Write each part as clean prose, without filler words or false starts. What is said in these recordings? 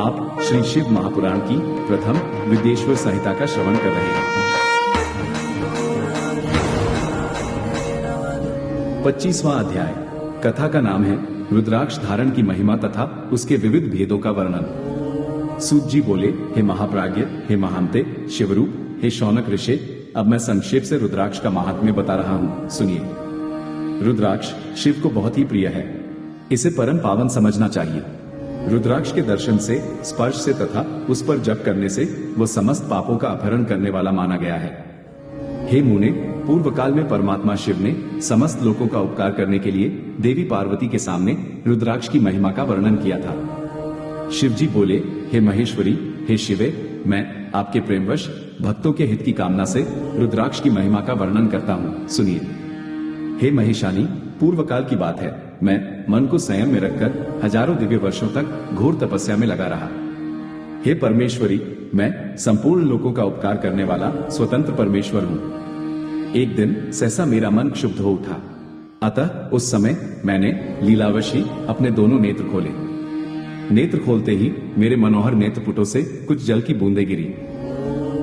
आप श्री शिव महापुराण की प्रथम विद्येश्वर संहिता का श्रवण कर रहे हैं। 25वां अध्याय। कथा का नाम है रुद्राक्ष धारण की महिमा तथा उसके विविध भेदों का वर्णन। सूत जी बोले, हे महाप्राज्ञ, हे महांते, शिवरूप, हे शौनक ऋषि, अब मैं संक्षेप से रुद्राक्ष का महात्म्य बता रहा हूं, सुनिए। रुद्राक्ष शिव को बहुत ही प्रिय है, इसे परम पावन समझना चाहिए। रुद्राक्ष के दर्शन से, स्पर्श से तथा उस पर जप करने से वह समस्त पापों का अपहरण करने वाला माना गया है। हे मुने, पूर्व काल में परमात्मा शिव ने समस्त लोगों का उपकार करने के लिए देवी पार्वती के सामने रुद्राक्ष की महिमा का वर्णन किया था। शिव जी बोले, हे महेश्वरी, हे शिवे, मैं आपके प्रेमवश भक्तों के हित की कामना से रुद्राक्ष की महिमा का वर्णन करता हूँ, सुनिए। हे महेशानी, पूर्व काल की बात है, मैं मन को संयम में रखकर हजारों दिव्य वर्षों तक घोर तपस्या में लगा रहा। हे परमेश्वरी, मैं संपूर्ण लोगों का उपकार करने वाला स्वतंत्र परमेश्वर हूँ। एक दिन सहसा मेरा मन क्षुब्ध हो उठा, अतः उस समय मैंने लीलावशी अपने दोनों नेत्र खोले। नेत्र खोलते ही मेरे मनोहर नेत्रपुटों से कुछ जल की बूंदें गिरी।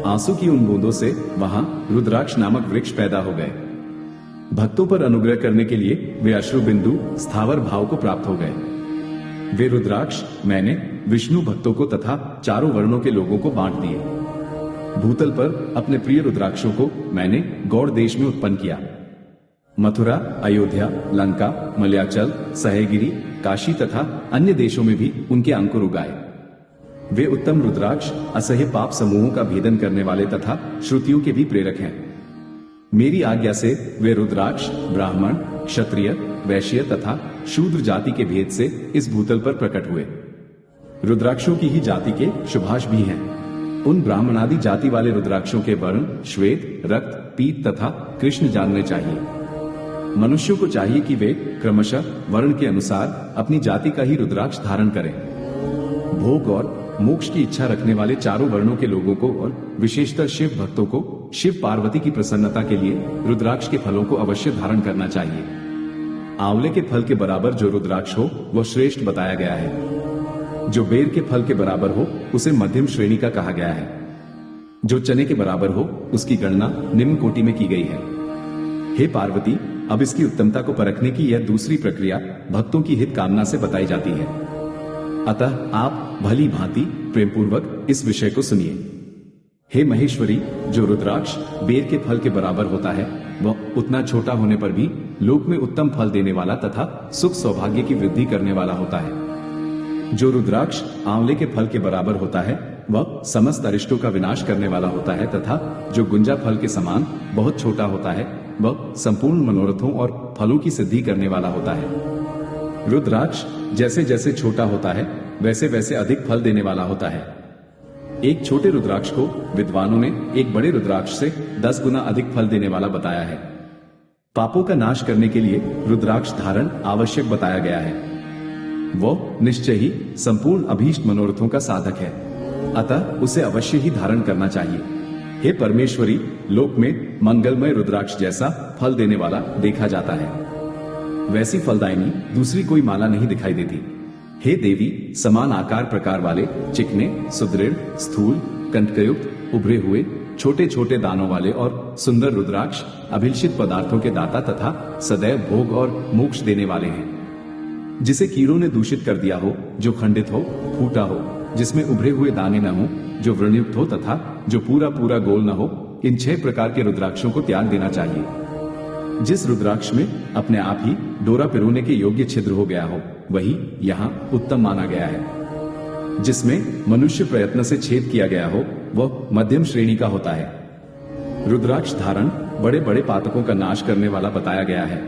आंसू की उन बूंदों से वहां रुद्राक्ष नामक वृक्ष पैदा हो गए। भक्तों पर अनुग्रह करने के लिए वे अश्रु बिंदु स्थावर भाव को प्राप्त हो गए। वे रुद्राक्ष मैंने विष्णु भक्तों को तथा चारों वर्णों के लोगों को बांट दिए। भूतल पर अपने प्रिय रुद्राक्षों को मैंने गौड़ देश में उत्पन्न किया। मथुरा, अयोध्या, लंका, मलयाचल, सह्यगिरी, काशी तथा अन्य देशों में भी उनके अंकुर उगाए। वे उत्तम रुद्राक्ष असह्य पाप समूहों का भेदन करने वाले तथा श्रुतियों के भी प्रेरक हैं। मेरी आज्ञा से वे रुद्राक्ष ब्राह्मण, क्षत्रिय, वैश्य तथा शूद्र जाति के भेद से इस भूतल पर प्रकट हुए। रुद्राक्षों की ही जाति के शुभाष भी हैं। उन ब्राह्मणादि जाति वाले रुद्राक्षों के वर्ण श्वेत, रक्त, पीत तथा कृष्ण जानने चाहिए। मनुष्यों को चाहिए कि वे क्रमशः वर्ण के अनुसार अपनी जाति का ही रुद्राक्ष धारण करें। भोग और मोक्ष की इच्छा रखने वाले चारों वर्णों के लोगों को और विशेषतः शिव भक्तों को शिव पार्वती की प्रसन्नता के लिए रुद्राक्ष के फलों को अवश्य धारण करना चाहिए। आंवले के फल के बराबर जो रुद्राक्ष हो वह श्रेष्ठ बताया गया है। जो बेर के फल के बराबर हो उसे मध्यम श्रेणी का कहा गया है। जो चने के बराबर हो उसकी गणना निम्न कोटि में की गई है। हे पार्वती, अब इसकी उत्तमता को परखने की यह दूसरी प्रक्रिया भक्तों की हित कामना से बताई जाती है। अतः आप भली भांति प्रेम पूर्वक इस विषय को सुनिए। हे महेश्वरी, जो रुद्राक्ष बेर के फल के बराबर होता है वह उतना छोटा होने पर भी लोक में उत्तम फल देने वाला तथा सुख सौभाग्य की वृद्धि करने वाला होता है। जो रुद्राक्ष आंवले के फल के बराबर होता है वह समस्त अरिष्टों का विनाश करने वाला होता है तथा जो गुंजा फल के समान बहुत छोटा होता है वह संपूर्ण मनोरथों और फलों की सिद्धि करने वाला होता है। रुद्राक्ष जैसे जैसे छोटा होता है वैसे वैसे अधिक फल देने वाला होता है। एक छोटे रुद्राक्ष को विद्वानों ने एक बड़े रुद्राक्ष से 10 गुना अधिक फल देने वाला बताया है। पापों का नाश करने के लिए रुद्राक्ष धारण आवश्यक बताया गया है। वो निश्चय ही संपूर्ण अभीष्ट मनोरथों का साधक है, अतः उसे अवश्य ही धारण करना चाहिए। हे परमेश्वरी, लोक में मंगलमय रुद्राक्ष जैसा फल देने वाला देखा जाता है। वैसी फलदायिनी दूसरी कोई माला नहीं दिखाई देती। हे देवी, समान आकार प्रकार वाले चिकने, सुदृढ़, स्थूल, कंटकयुक्त, उभरे हुए, छोटे छोटे दानों वाले और सुंदर रुद्राक्ष अभिलषित पदार्थों के दाता तथा सदैव भोग और मोक्ष देने वाले हैं। जिसे कीड़ों ने दूषित कर दिया हो, जो खंडित हो, फूटा हो, जिसमें उभरे हुए दाने न हो, जो व्रणयुक्त हो तथा जो पूरा पूरा गोल न हो, इन 6 प्रकार के रुद्राक्षों को त्याग देना चाहिए। जिस रुद्राक्ष में अपने आप ही डोरा पिरोने के योग्य छिद्र हो गया हो वही यहाँ उत्तम माना गया है। जिसमें मनुष्य प्रयत्न से छेद किया गया हो वह मध्यम श्रेणी का होता है। रुद्राक्ष धारण बड़े बड़े पातकों का नाश करने वाला बताया गया है।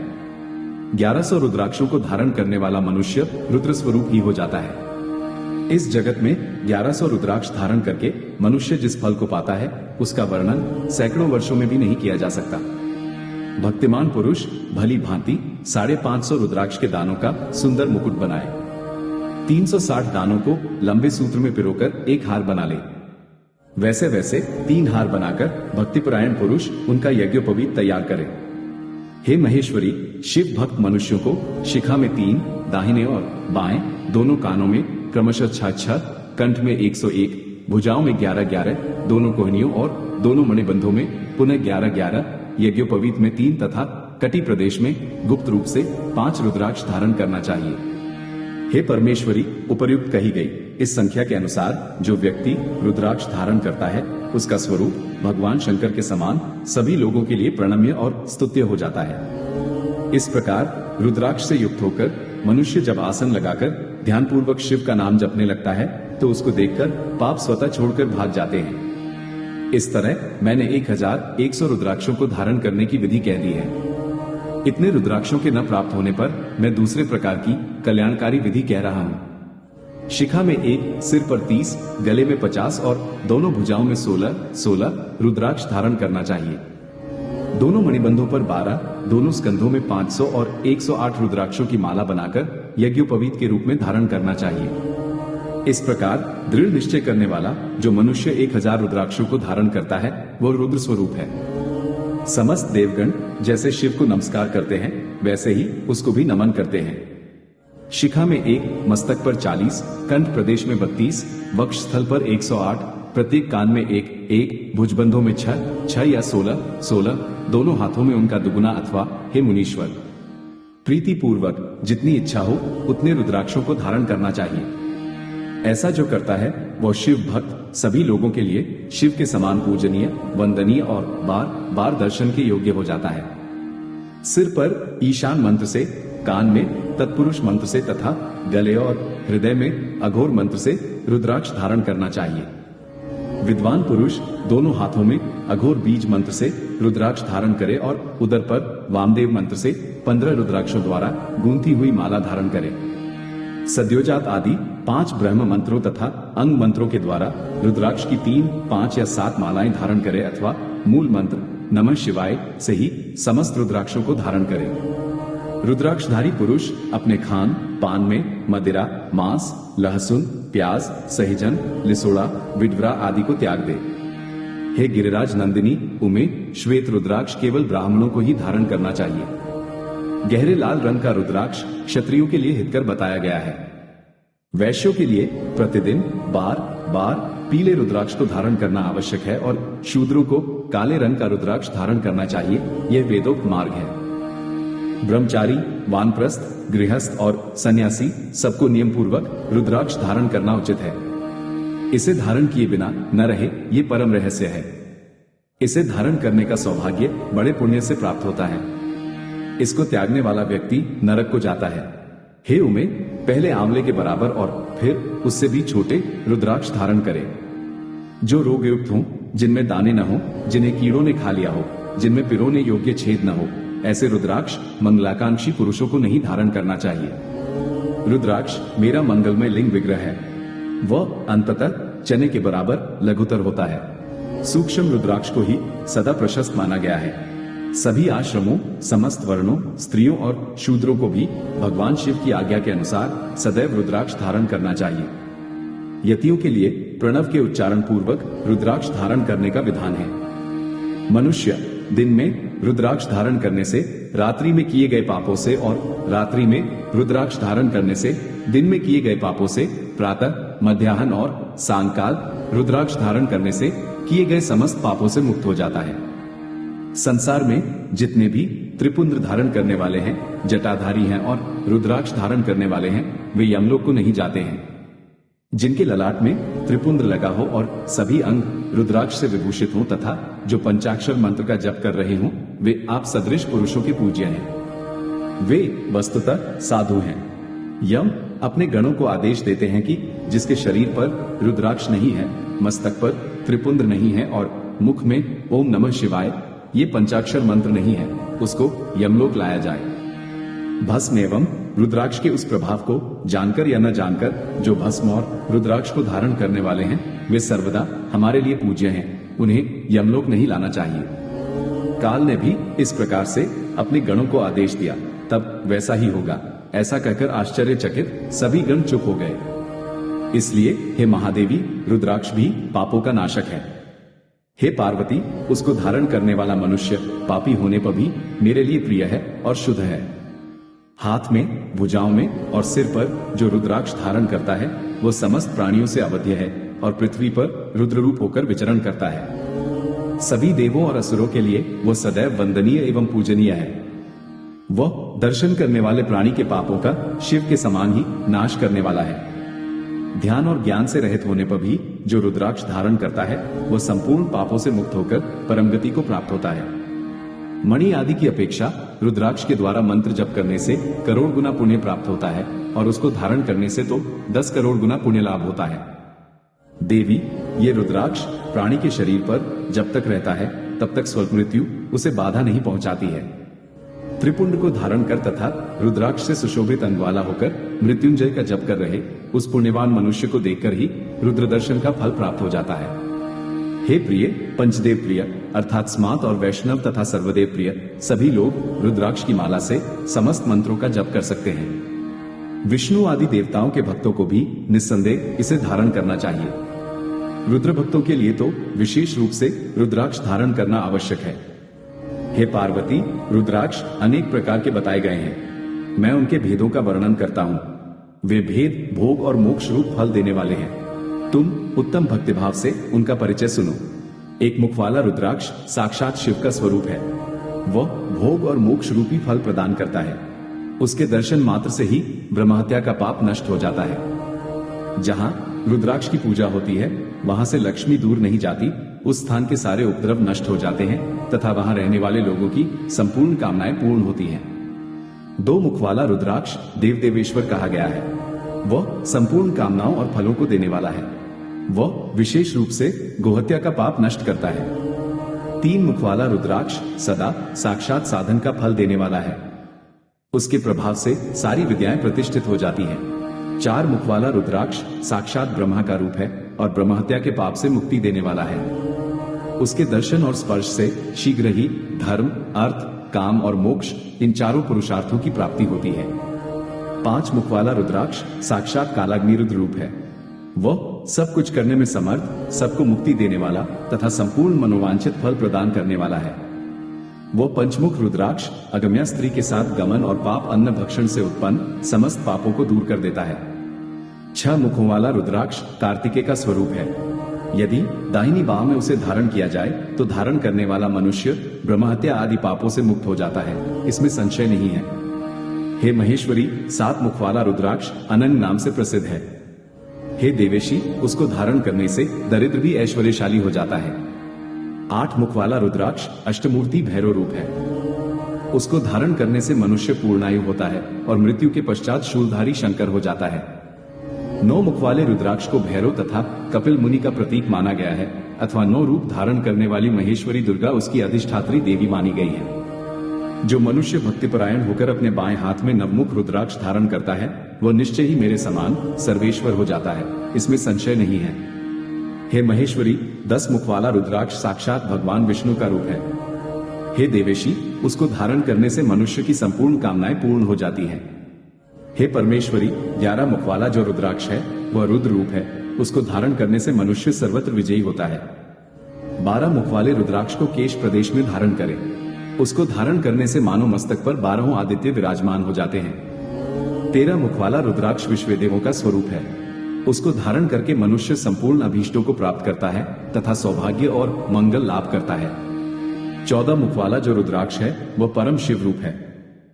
1100 रुद्राक्षों को धारण करने वाला मनुष्य रुद्र स्वरूप ही हो जाता है। इस जगत में 1100 रुद्राक्ष धारण करके मनुष्य जिस फल को पाता है उसका वर्णन सैकड़ों वर्षों में भी नहीं किया जा सकता। भक्तिमान पुरुष भली भांति 550 रुद्राक्ष के दानों का सुंदर मुकुट बनाए। 360 दानों को लंबे सूत्र में पिरोकर एक हार बना ले। वैसे वैसे 3 हार बनाकर भक्तिपरायण पुरुष उनका यज्ञोपवीत तैयार करे। हे महेश्वरी, शिव भक्त मनुष्यों को शिखा में 3, दाहिने और बाएं दोनों कानों में क्रमशः 6, कंठ में 101, भुजाओं में 11-11, दोनों कोहनियों और दोनों मणिबंधों में पुनः 11-11, यज्ञोपवीत में 3 तथा कटी प्रदेश में गुप्त रूप से 5 रुद्राक्ष धारण करना चाहिए। हे परमेश्वरी, उपर्युक्त कही गई इस संख्या के अनुसार जो व्यक्ति रुद्राक्ष धारण करता है उसका स्वरूप भगवान शंकर के समान सभी लोगों के लिए प्रणम्य और स्तुत्य हो जाता है। इस प्रकार रुद्राक्ष से युक्त होकर मनुष्य जब आसन लगाकर ध्यानपूर्वक शिव का नाम जपने लगता है तो उसको देखकर पाप स्वतः छोड़कर भाग जाते हैं। इस तरह मैंने 1100 रुद्राक्षों को धारण करने की विधि कह दी है। इतने रुद्राक्षों के न प्राप्त होने पर मैं दूसरे प्रकार की कल्याणकारी विधि कह रहा हूं। शिखा में 1, सिर पर 30, गले में 50 और दोनों भुजाओं में 16 रुद्राक्ष धारण करना चाहिए। दोनों मणिबंधों पर 12, दोनों स्कंधों में 500 और 108 रुद्राक्षों की माला बनाकर यज्ञोपवीत के रूप में धारण करना चाहिए। इस प्रकार दृढ़ निश्चय करने वाला जो मनुष्य 1000 रुद्राक्षों को धारण करता है वो रुद्र स्वरूप है। समस्त देवगण जैसे शिव को नमस्कार करते हैं वैसे ही उसको भी नमन करते हैं। शिखा में 1, मस्तक पर 40, कंठ प्रदेश में 32, वक्ष स्थल पर 108, प्रत्येक कान में 1, भुजबंधों में 6 या 16, दोनों हाथों में उनका दुगुना अथवा हे मुनीश्वर, प्रीति पूर्वक जितनी इच्छा हो उतने रुद्राक्षों को धारण करना चाहिए। ऐसा जो करता है वह शिव भक्त सभी लोगों के लिए शिव के समान पूजनीय, वंदनीय और बार बार दर्शन के योग्य हो जाता है। सिर पर ईशान मंत्र से, कान में तत्पुरुष मंत्र से तथा गले और हृदय में अघोर मंत्र से रुद्राक्ष धारण करना चाहिए। विद्वान पुरुष दोनों हाथों में अघोर बीज मंत्र से रुद्राक्ष धारण करे और उदर पर वामदेव मंत्र से 15 रुद्राक्षों द्वारा गूंथी हुई माला धारण करे। सद्योजात आदि 5 ब्रह्म मंत्रों तथा अंग मंत्रों के द्वारा रुद्राक्ष की 3, 5 या 7 मालाएं धारण करे अथवा मूल मंत्र नमः शिवाय से ही समस्त रुद्राक्षों को धारण करे। रुद्राक्षधारी पुरुष अपने खान पान में मदिरा, मांस, लहसुन, प्याज, सहजन, लिसोड़ा, विडवरा आदि को त्याग दे। हे गिरिराज नंदिनी उमे, श्वेत रुद्राक्ष केवल ब्राह्मणों को ही धारण करना चाहिए। गहरे लाल रंग का रुद्राक्ष क्षत्रियों के लिए हितकर बताया गया है। वैश्यों के लिए प्रतिदिन बार बार पीले रुद्राक्ष को धारण करना आवश्यक है और शूद्रों को काले रंग का रुद्राक्ष धारण करना चाहिए। यह वेदोक्त मार्ग है। ब्रह्मचारी, वानप्रस्थ, गृहस्थ और सन्यासी सबको नियम पूर्वक रुद्राक्ष धारण करना उचित है। इसे धारण किए बिना न रहे ये परम रहस्य है। इसे धारण करने का सौभाग्य बड़े पुण्य से प्राप्त होता है। इसको त्यागने वाला व्यक्ति नरक को जाता है। हे उमे, पहले आंवले के बराबर और फिर उससे भी छोटे रुद्राक्ष धारण करे। जो रोग युक्त हों, जिनमें दाने न हो, जिन्हें कीड़ों ने खा लिया हो, जिनमें पिरोने योग्य छेद न हो, ऐसे रुद्राक्ष मंगलाकांक्षी पुरुषों को नहीं धारण करना चाहिए। रुद्राक्ष मेरा मंगलमय लिंग विग्रह है। वह अंततः चने के बराबर लघुतर होता है। सूक्ष्म रुद्राक्ष को ही सदा प्रशस्त माना गया है। सभी आश्रमों, समस्त वर्णों, स्त्रियों और शूद्रों को भी भगवान शिव की आज्ञा के अनुसार सदैव रुद्राक्ष धारण करना चाहिए। यतियों के लिए प्रणव के उच्चारण पूर्वक रुद्राक्ष धारण करने का विधान है। मनुष्य दिन में रुद्राक्ष धारण करने से रात्रि में किए गए पापों से और रात्रि में रुद्राक्ष धारण करने से दिन में किए गए पापों से, प्रातः, मध्याह्न और सांयकाल रुद्राक्ष धारण करने से किए गए समस्त पापों से मुक्त हो जाता है। संसार में जितने भी त्रिपुंद्र धारण करने वाले हैं, जटाधारी हैं और रुद्राक्ष धारण करने वाले हैं, वे यमलोक को नहीं जाते हैं। जिनके ललाट में त्रिपुंद्र लगा हो और सभी अंग रुद्राक्ष से विभूषित हों तथा जो पंचाक्षर मंत्र का जप कर रहे हों, वे आप सदृश पुरुषों के पूज्य हैं। वे वस्तुतः साधु हैं। यम अपने गणों को आदेश देते हैं कि जिसके शरीर पर रुद्राक्ष नहीं है, मस्तक पर त्रिपुंद्र नहीं है और मुख में ओम नमः शिवाय ये पंचाक्षर मंत्र नहीं है, उसको यमलोक लाया जाए। भस्म एवं रुद्राक्ष के उस प्रभाव को जानकर या न जानकर जो भस्म और रुद्राक्ष को धारण करने वाले हैं, वे सर्वदा हमारे लिए पूज्य हैं। उन्हें यमलोक नहीं लाना चाहिए। काल ने भी इस प्रकार से अपने गणों को आदेश दिया, तब वैसा ही होगा। ऐसा कहकर आश्चर्यचकित सभी गण चुप हो गए। इसलिए हे महादेवी, रुद्राक्ष भी पापों का नाशक है। हे पार्वती, उसको धारण करने वाला मनुष्य पापी होने पर भी मेरे लिए प्रिय है और शुद्ध है। हाथ में, भुजाओं में और सिर पर जो रुद्राक्ष धारण करता है वो समस्त प्राणियों से अवध्य है और पृथ्वी पर रुद्र रूप होकर विचरण करता है। सभी देवों और असुरों के लिए वो सदैव वंदनीय एवं पूजनीय है। वह दर्शन करने वाले प्राणी के पापों का शिव के समान ही नाश करने वाला है। ध्यान और ज्ञान से रहित होने पर भी जो रुद्राक्ष धारण करता है वह संपूर्ण पापों से मुक्त होकर परम गति को प्राप्त होता है। मणि आदि की अपेक्षा रुद्राक्ष के द्वारा मंत्र जप करने से करोड़ गुना पुण्य प्राप्त होता है और उसको धारण करने से तो 10 करोड़ गुना पुण्य लाभ होता है। देवी, ये रुद्राक्ष प्राणी के शरीर पर जब तक रहता है तब तक स्वल्प मृत्यु उसे बाधा नहीं पहुंचाती है। त्रिपुंड को धारण कर तथा रुद्राक्ष से सुशोभित अंग वाला होकर मृत्युंजय का जप कर रहे उस पुण्यवान मनुष्य को देखकर ही रुद्र दर्शन का फल प्राप्त हो जाता है। हे प्रिय, पंचदेव प्रिय अर्थात स्मार्त और वैष्णव तथा सर्वदेव प्रिय सभी लोग रुद्राक्ष की माला से समस्त मंत्रों का जप कर सकते हैं। विष्णु आदि देवताओं के भक्तों को भी निस्संदेह इसे धारण करना चाहिए। रुद्र भक्तों के लिए तो विशेष रूप से रुद्राक्ष धारण करना आवश्यक है। हे पार्वती, रुद्राक्ष अनेक प्रकार के बताए गए हैं। मैं उनके भेदों का वर्णन करता हूँ। वे भेद भोग और मोक्ष रूप फल देने वाले हैं। तुम उत्तम भक्तिभाव से उनका परिचय सुनो। एक मुख वाला रुद्राक्ष साक्षात शिव का स्वरूप है। वह भोग और मोक्ष रूपी फल प्रदान करता है। उसके दर्शन मात्र से ही ब्रह्महत्या का पाप नष्ट हो जाता है। जहां रुद्राक्ष की पूजा होती है वहां से लक्ष्मी दूर नहीं जाती, उस स्थान के सारे उपद्रव नष्ट हो जाते हैं तथा वहां रहने वाले लोगों की संपूर्ण कामनाएं पूर्ण होती हैं। 2 मुख वाला रुद्राक्ष देव देवेश्वर कहा गया है। वह संपूर्ण कामनाओं और फलों को देने वाला है। वह विशेष रूप से गोहत्या का पाप नष्ट करता है। 3 मुख वाला रुद्राक्ष सदा साक्षात साधन का फल देने वाला है। उसके प्रभाव से सारी विद्याएं प्रतिष्ठित हो जाती हैं। 4 मुख वाला रुद्राक्ष साक्षात ब्रह्मा का रूप है और ब्रह्महत्या के पाप से मुक्ति देने वाला है। उसके दर्शन और स्पर्श से शीघ्र ही धर्म, अर्थ, काम और मोक्ष इन चारों पुरुषार्थों की प्राप्ति होती है। 5 मुख वाला रुद्राक्ष साक्षात कालाग्निरुद्र रूप है। वह सब कुछ करने में समर्थ, सबको मुक्ति देने वाला तथा संपूर्ण मनोवांछित फल प्रदान करने वाला है। वह पंचमुख रुद्राक्ष अगम्या स्त्री के साथ गमन और पाप अन्न भक्षण से उत्पन्न समस्त पापों को दूर कर देता है। 6 मुखों वाला रुद्राक्ष कार्तिकेय का स्वरूप है। यदि दाहिनी बाह में उसे धारण किया जाए तो धारण करने वाला मनुष्य ब्रह्महत्या आदि पापों से मुक्त हो जाता है, इसमें संशय नहीं है। हे महेश्वरी, 7 मुख वाला रुद्राक्ष अनन्य नाम से प्रसिद्ध है। हे देवेशी, उसको धारण करने से दरिद्र भी ऐश्वर्यशाली हो जाता है। 8 मुख वाला रुद्राक्ष अष्टमूर्ति भैरव रूप है। उसको धारण करने से मनुष्य पूर्णायु होता है और मृत्यु के पश्चात शूलधारी शंकर हो जाता है। 9 मुख वाले रुद्राक्ष को भैरव तथा कपिल मुनि का प्रतीक माना गया है अथवा 9 रूप धारण करने वाली महेश्वरी दुर्गा उसकी अधिष्ठात्री देवी मानी गई है। जो मनुष्य भक्तिपरायण होकर अपने बाएं हाथ में नवमुख रुद्राक्ष धारण करता है वह निश्चय ही मेरे समान सर्वेश्वर हो जाता है, इसमें संशय नहीं है। हे महेश्वरी, 10 मुख वाला रुद्राक्ष साक्षात भगवान विष्णु का रूप है। हे देवेशी, उसको धारण करने से मनुष्य की संपूर्ण कामनाएं पूर्ण हो जाती हैं। हे परमेश्वरी, 11 मुख वाला जो रुद्राक्ष है वह रुद्र रूप है। उसको धारण करने से मनुष्य सर्वत्र विजयी होता है। 12 मुख वाले रुद्राक्ष को केश प्रदेश में धारण करें। उसको धारण करने से मानो मस्तक पर 12 आदित्य विराजमान हो जाते हैं। 13 मुख वाला रुद्राक्ष विश्वदेवों का स्वरूप है। उसको धारण करके मनुष्य संपूर्ण अभीष्टों को प्राप्त करता है तथा सौभाग्य और मंगल लाभ करता है। 14 मुख वाला जो रुद्राक्ष है वह परम शिव रूप है।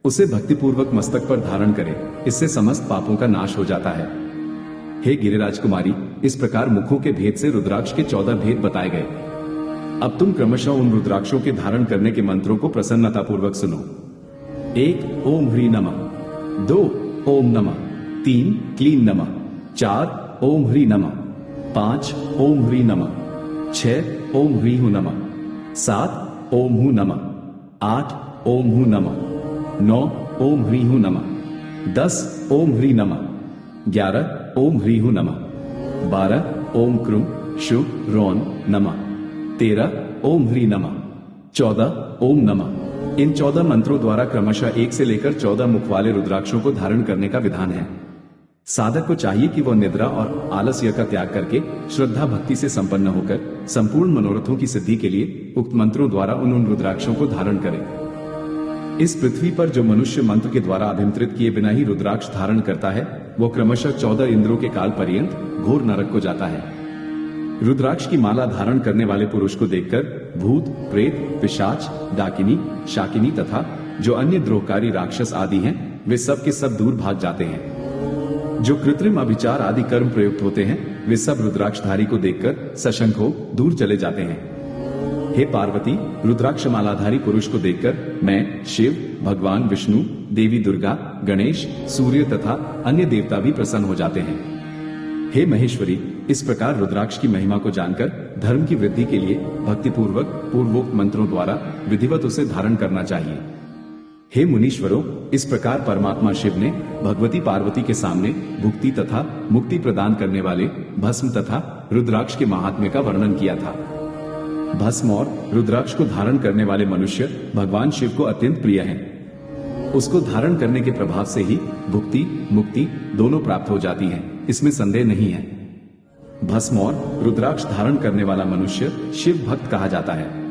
उसे भक्तिपूर्वक मस्तक पर धारण करें, इससे समस्त पापों का नाश हो जाता है। हे गिरिराज कुमारी, इस प्रकार मुखों के भेद से रुद्राक्ष के 14 भेद बताए गए। अब तुम क्रमशः उन रुद्राक्षों के धारण करने के मंत्रों को प्रसन्नता पूर्वक सुनो। 1 ओम ह्री नमः, 2 ओम नमः, 3 क्लीं नमः, 4 ओम ह्री नमः, 5 ओम ह्री नमः, 6 ओम ह्री हूं नमः, 7 ओम हूं नमः, 8 ओम हूं नमः, 9 ओम ह्री हूं नमः, 10 ओम ह्री नमः, 11 ओम ह्री हूं नमः, 12 ओम क्रुम शु रोन नमः, 13 ओम ह्री नमः, 14 ओम नमः। इन 14 मंत्रों द्वारा क्रमशः 1 से लेकर 14 मुख वाले रुद्राक्षों को धारण करने का विधान है। साधक को चाहिए कि वह निद्रा और आलस्य का त्याग करके श्रद्धा भक्ति से संपन्न होकर संपूर्ण मनोरथों की सिद्धि के लिए उक्त मंत्रों द्वारा उन रुद्राक्षों को धारण करे। इस पृथ्वी पर जो मनुष्य मंत्र के द्वारा अभिमंत्रित किए बिना ही रुद्राक्ष धारण करता है वो क्रमशः 14 इंद्रों के काल पर्यंत घोर नरक को जाता है। रुद्राक्ष की माला धारण करने वाले पुरुष को देखकर भूत, प्रेत, पिशाच, डाकिनी, शाकिनी तथा जो अन्य द्रोहकारी राक्षस आदि हैं, वे सब के सब दूर भाग जाते हैं। जो कृत्रिम अभिचार आदि कर्म प्रयुक्त होते हैं, वे सब रुद्राक्षधारी को देखकर सशंक हो दूर चले जाते हैं। हे पार्वती, रुद्राक्ष मालाधारी पुरुष को देखकर मैं, शिव, भगवान विष्णु, देवी दुर्गा, गणेश, सूर्य तथा अन्य देवता भी प्रसन्न हो जाते हैं। हे महेश्वरी, इस प्रकार रुद्राक्ष की महिमा को जानकर धर्म की वृद्धि के लिए भक्तिपूर्वक पूर्वोक्त मंत्रों द्वारा विधिवत उसे धारण करना चाहिए। हे मुनीश्वरों, इस प्रकार परमात्मा शिव ने भगवती पार्वती के सामने भुक्ति तथा मुक्ति प्रदान करने वाले भस्म तथा रुद्राक्ष के महात्म्य का वर्णन किया था। भस्म और रुद्राक्ष को धारण करने वाले मनुष्य भगवान शिव को अत्यंत प्रिय हैं। उसको धारण करने के प्रभाव से ही भुक्ति, मुक्ति दोनों प्राप्त हो जाती हैं, इसमें संदेह नहीं है। भस्म और रुद्राक्ष धारण करने वाला मनुष्य शिव भक्त कहा जाता है।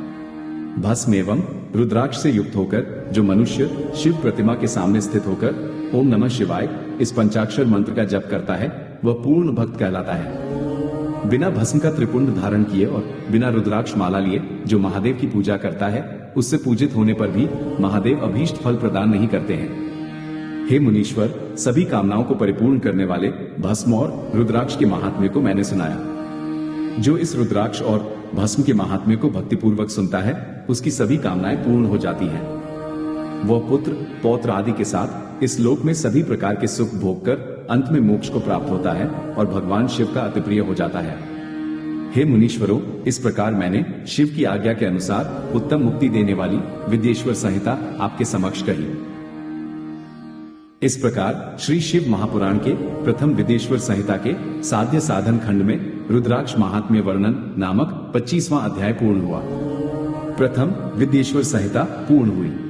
भस्म एवं रुद्राक्ष से युक्त होकर जो मनुष्य शिव प्रतिमा के सामने स्थित होकर ओम नमः शिवाय इस पंचाक्षर मंत्र का जप करता है, वह पूर्ण भक्त कहलाता है। बिना भस्म का त्रिपुंड धारण किए और बिना रुद्राक्ष माला लिए जो महादेव की पूजा करता है, उससे पूजित होने पर भी महादेव अभीष्ट फल प्रदान नहीं करते हैं। हे मुनीश्वर, सभी कामनाओं को परिपूर्ण करने वाले भस्म और रुद्राक्ष के महात्म्य को मैंने सुनाया। जो इस रुद्राक्ष और भस्म के महात्म्य को भक्तिपूर्वक सुनता है, उसकी सभी कामनाएं पूर्ण हो जाती हैं। वह पुत्र, पौत्र आदि के साथ इस लोक में सभी प्रकार के सुख भोग कर अंत में मोक्ष को प्राप्त होता है और भगवान शिव का अति प्रिय हो जाता है। हे मुनीश्वरों, इस प्रकार मैंने शिव की आज्ञा के अनुसार उत्तम मुक्ति देने वाली विद्येश्वर संहिता आपके समक्ष कही। इस प्रकार श्री शिव महापुराण के प्रथम विद्येश्वर संहिता के साध्य साधन खंड में रुद्राक्ष महात्म्य वर्णन नामक 25वां अध्याय पूर्ण हुआ। प्रथम विद्येश्वर संहिता पूर्ण हुई।